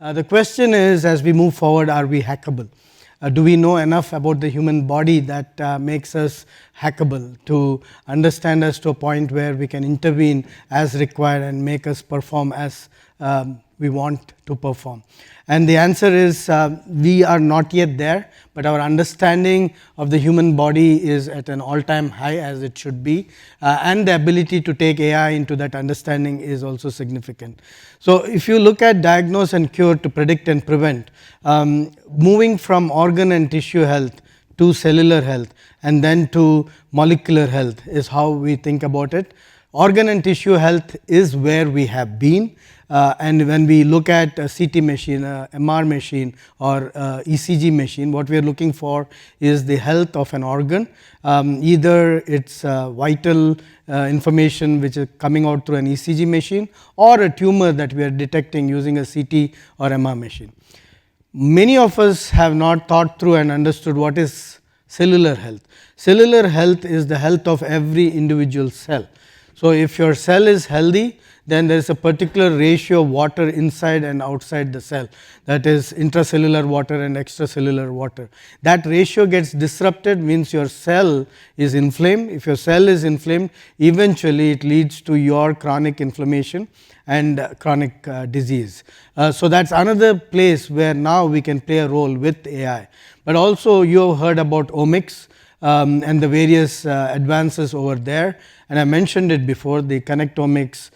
The question is, as we move forward, are we hackable? Do we know enough about the human body that makes us hackable to understand us to a point where we can intervene as required and make us perform as we want to perform? And the answer is we are not yet there, but our understanding of the human body is at an all-time high, as it should be, and the ability to take AI into that understanding is also significant. So if you look at diagnose and cure to predict and prevent, moving from organ and tissue health to cellular health and then to molecular health is how we think about it. Organ and tissue health is where we have been. And when we look at a CT machine, a MR machine or ECG machine, what we are looking for is the health of an organ. Either it's vital information which is coming out through an ECG machine or a tumor that we are detecting using a CT or MR machine. Many of us have not thought through and understood what is cellular health. Cellular health is the health of every individual cell. So if your cell is healthy, then there is a particular ratio of water inside and outside the cell, that is intracellular water and extracellular water. That ratio gets disrupted, means your cell is inflamed. If your cell is inflamed, eventually it leads to your chronic inflammation and chronic disease. So that's another place where now we can play a role with AI. But also you have heard about omics and the various advances over there, and I mentioned it before, the connectomics,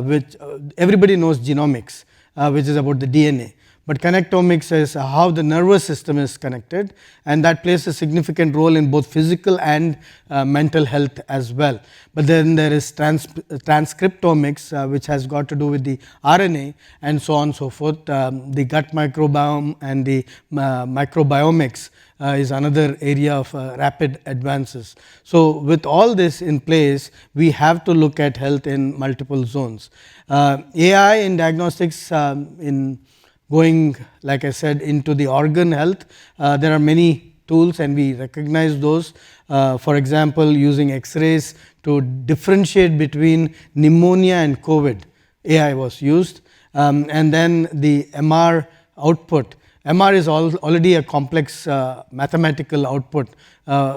which everybody knows genomics, which is about the DNA. But connectomics is how the nervous system is connected, and that plays a significant role in both physical and mental health as well. But then there is transcriptomics, which has got to do with the RNA and so on and so forth. The gut microbiome and the microbiomics is another area of rapid advances. So with all this in place, we have to look at health in multiple zones. AI in diagnostics, in going, like I said, into the organ health, there are many tools and we recognize those. For example, using X-rays to differentiate between pneumonia and COVID, AI was used. And then the MR output. MR is already a complex mathematical output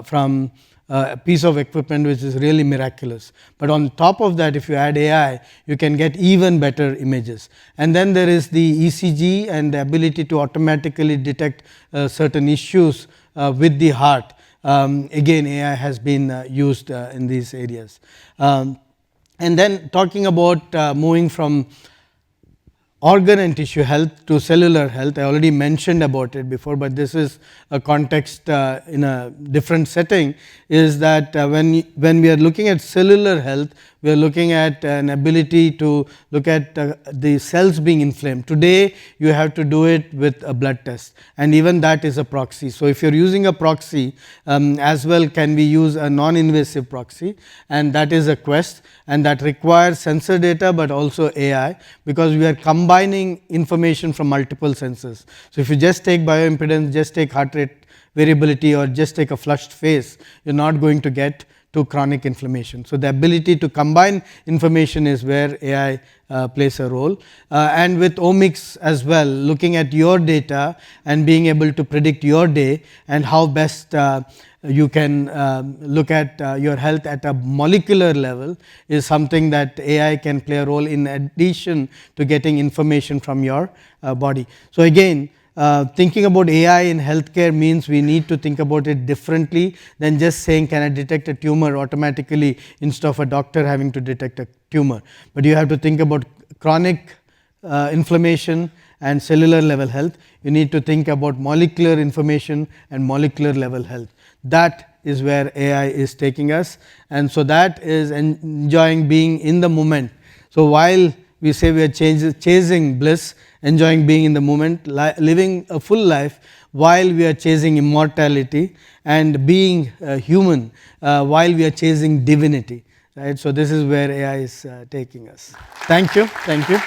from a piece of equipment which is really miraculous. But on top of that, if you add AI, you can get even better images. And then there is the ECG and the ability to automatically detect certain issues with the heart. Again, AI has been used in these areas. And then talking about moving from organ and tissue health to cellular health, I already mentioned about it before, but this is a context in a different setting, is that when we are looking at cellular health, we are looking at an ability to look at the cells being inflamed. Today, you have to do it with a blood test, and even that is a proxy. So if you're using a proxy, as well can we use a non-invasive proxy, and that is a Quest, and that requires sensor data but also AI, because we are combining information from multiple sensors. So if you just take bioimpedance, just take heart rate variability, or just take a flushed face, you're not going to get to chronic inflammation. So the ability to combine information is where AI plays a role. And with omics as well, looking at your data and being able to predict your day and how best you can look at your health at a molecular level is something that AI can play a role in addition to getting information from your body. So again, thinking about AI in healthcare means we need to think about it differently than just saying, can I detect a tumor automatically instead of a doctor having to detect a tumor. But you have to think about chronic inflammation and cellular level health. You need to think about molecular information and molecular level health. That is where AI is taking us, and so that is enjoying being in the moment. So while we say we are chasing bliss, enjoying being in the moment, living a full life while we are chasing immortality, and being human while we are chasing divinity. Right? So this is where AI is taking us. Thank you. Thank you.